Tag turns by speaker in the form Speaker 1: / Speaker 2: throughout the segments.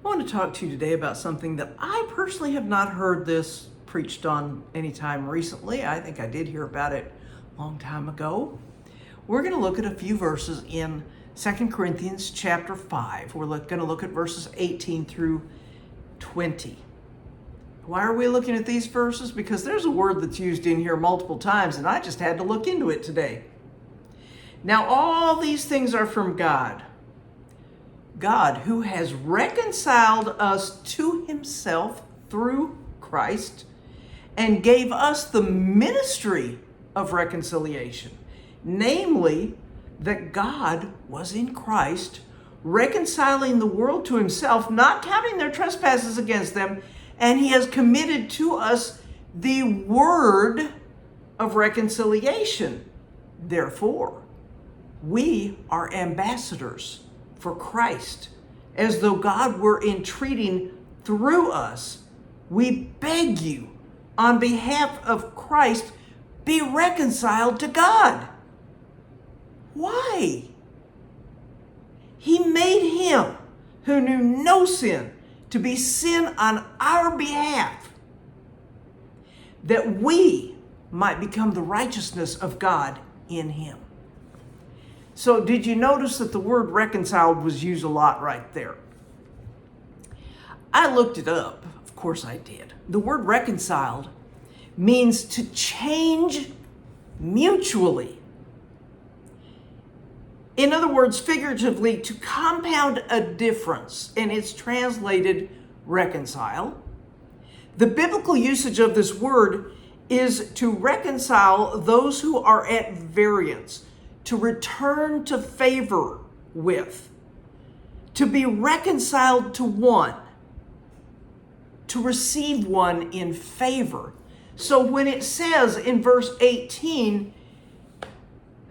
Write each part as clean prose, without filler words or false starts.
Speaker 1: I want to talk to you today about something that I personally have not heard this preached on anytime recently. I think I did hear about it a long time ago. We're going to look at a few verses in 2 Corinthians chapter 5. We're going to look at verses 18 through 20. Why are we looking at these verses? Because there's a word that's used in here multiple times, and I just had to look into it today. Now, all these things are from God. God, who has reconciled us to himself through Christ and gave us the ministry of reconciliation. Namely, that God was in Christ, reconciling the world to himself, not counting their trespasses against them, and he has committed to us the word of reconciliation. Therefore, we are ambassadors for Christ, as though God were entreating through us. We beg you, on behalf of Christ, be reconciled to God. Why? He made him who knew no sin to be sin on our behalf, that we might become the righteousness of God in him. So did you notice that the word reconciled was used a lot right there? I looked it up. Of course I did. The word reconciled means to change mutually. In other words, figuratively, to compound a difference, and it's translated reconcile. The biblical usage of this word is to reconcile those who are at variance, to return to favor with, to be reconciled to one, to receive one in favor. So when it says in verse 18,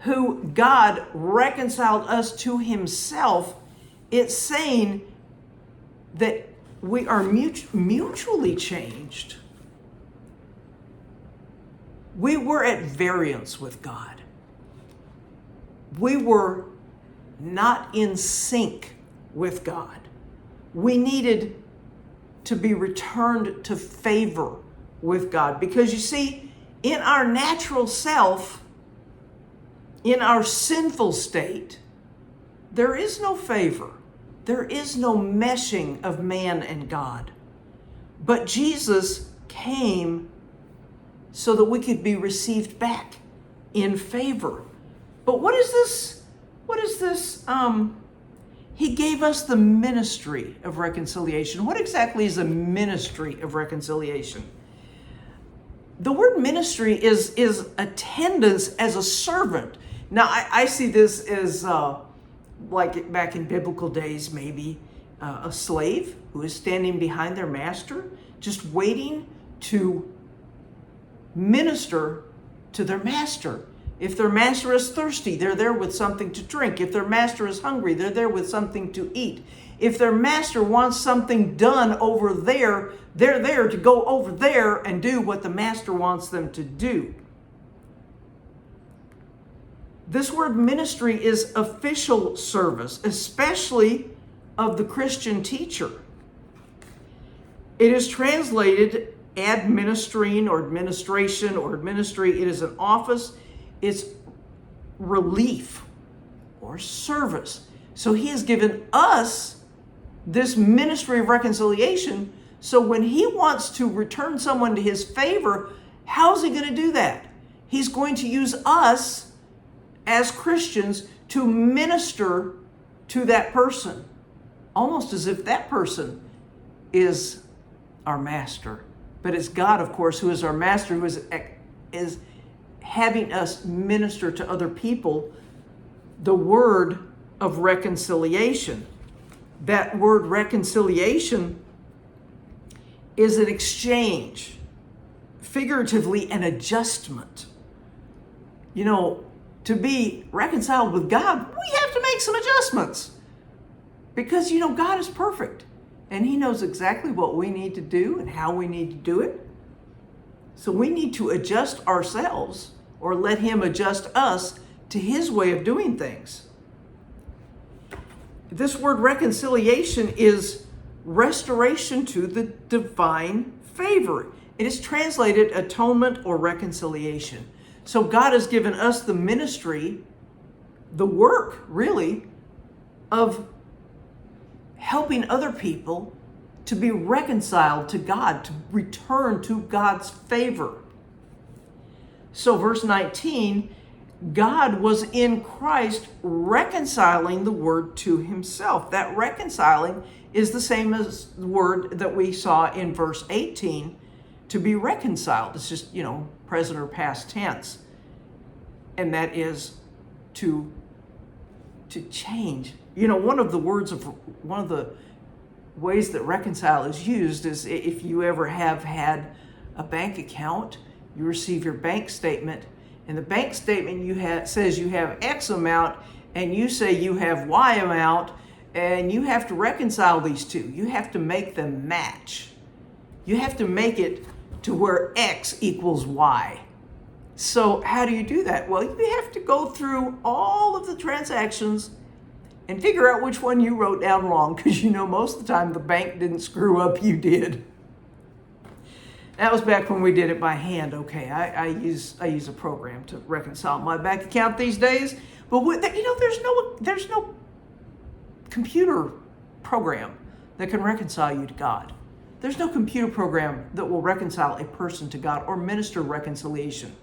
Speaker 1: who God reconciled us to himself, it's saying that we are mutually changed. We were at variance with God. We were not in sync with God. We needed to be returned to favor with God. Because you see, in our natural self, in our sinful state, there is no favor. There is no meshing of man and God. But Jesus came so that we could be received back in favor. But what is this? He gave us the ministry of reconciliation. What exactly is a ministry of reconciliation? The word ministry is attendance as a servant. Now, I see this as like back in biblical days, maybe a slave who is standing behind their master, just waiting to minister to their master. If their master is thirsty, they're there with something to drink. If their master is hungry, they're there with something to eat. If their master wants something done over there, they're there to go over there and do what the master wants them to do. This word ministry is official service, especially of the Christian teacher. It is translated administering or administration or ministry. It is an office. It's relief or service. So he has given us this ministry of reconciliation. So when he wants to return someone to his favor, how's he going to do that? He's going to use us as Christians to minister to that person, almost as if that person is our master. But it's God, of course, who is our master, who is having us minister to other people the word of reconciliation. That word reconciliation is an exchange, figuratively an adjustment. You know, to be reconciled with God, we have to make some adjustments. Because, you know, God is perfect. And he knows exactly what we need to do and how we need to do it. So we need to adjust ourselves or let him adjust us to his way of doing things. This word reconciliation is restoration to the divine favor. It is translated atonement or reconciliation. So God has given us the ministry, the work, really, of helping other people to be reconciled to God, to return to God's favor. So verse 19, God was in Christ reconciling the word to himself. That reconciling is the same as the word that we saw in verse 18, to be reconciled. It's just, present or past tense. And that is to change. One of the ways that reconcile is used is if you ever have had a bank account, you receive your bank statement, and the bank statement says you have X amount, and you say you have Y amount, and you have to reconcile these two. You have to make them match. You have to make it to where X equals Y. So how do you do that? Well, you have to go through all of the transactions and figure out which one you wrote down wrong, because most of the time the bank didn't screw up, you did. That was back when we did it by hand. Okay, I use a program to reconcile my bank account these days, but there's no computer program that can reconcile you to God. There's no computer program that will reconcile a person to God or minister reconciliation.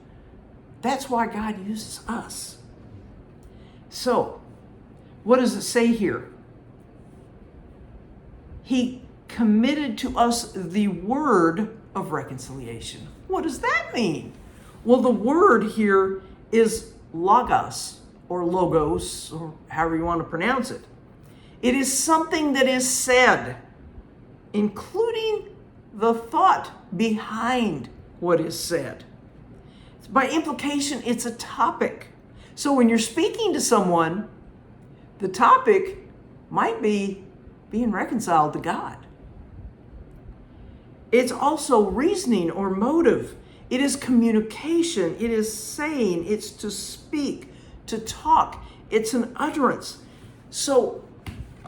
Speaker 1: That's why God uses us. So, what does it say here? He committed to us the word of reconciliation. What does that mean? Well, the word here is logos or logos, or however you want to pronounce it. It is something that is said, including the thought behind what is said. By implication, it's a topic. So when you're speaking to someone, the topic might be being reconciled to God. It's also reasoning or motive. It is communication. It is saying. It's to speak, to talk. It's an utterance. So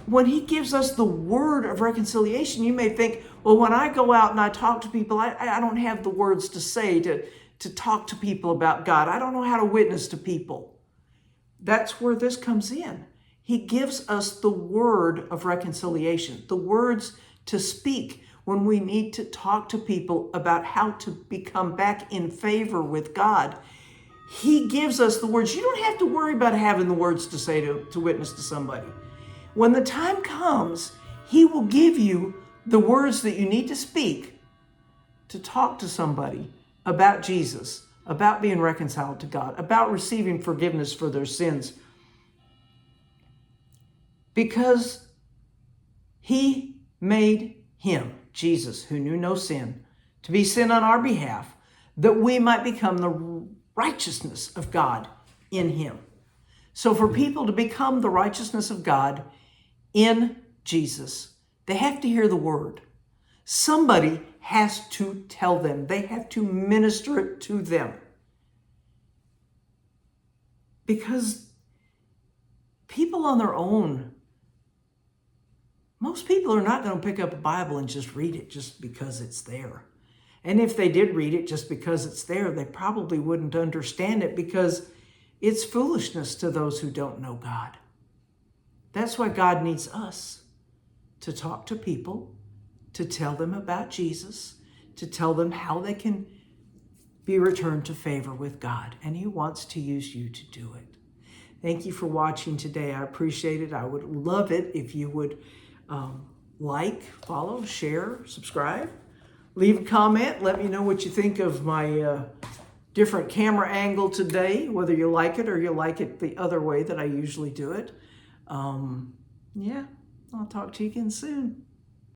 Speaker 1: when he gives us the word of reconciliation, you may think, well, when I go out and I talk to people, I don't have the words to say to talk to people about God. I don't know how to witness to people. That's where this comes in. He gives us the word of reconciliation, the words to speak when we need to talk to people about how to become back in favor with God. He gives us the words. You don't have to worry about having the words to say to witness to somebody. When the time comes, he will give you the words that you need to speak to talk to somebody about Jesus, about being reconciled to God, about receiving forgiveness for their sins. Because he made him, Jesus, who knew no sin, to be sin on our behalf, that we might become the righteousness of God in him. So for people to become the righteousness of God in Jesus, they have to hear the word. Somebody has to tell them. They have to minister it to them. Because people on their own, most people are not going to pick up a Bible and just read it just because it's there. And if they did read it just because it's there, they probably wouldn't understand it, because it's foolishness to those who don't know God. That's why God needs us to talk to people, to tell them about Jesus, to tell them how they can be returned to favor with God. And he wants to use you to do it. Thank you for watching today. I appreciate it. I would love it if you would like, follow, share, subscribe, leave a comment. Let me know what you think of my different camera angle today, whether you like it or you like it the other way that I usually do it. Yeah, I'll talk to you again soon.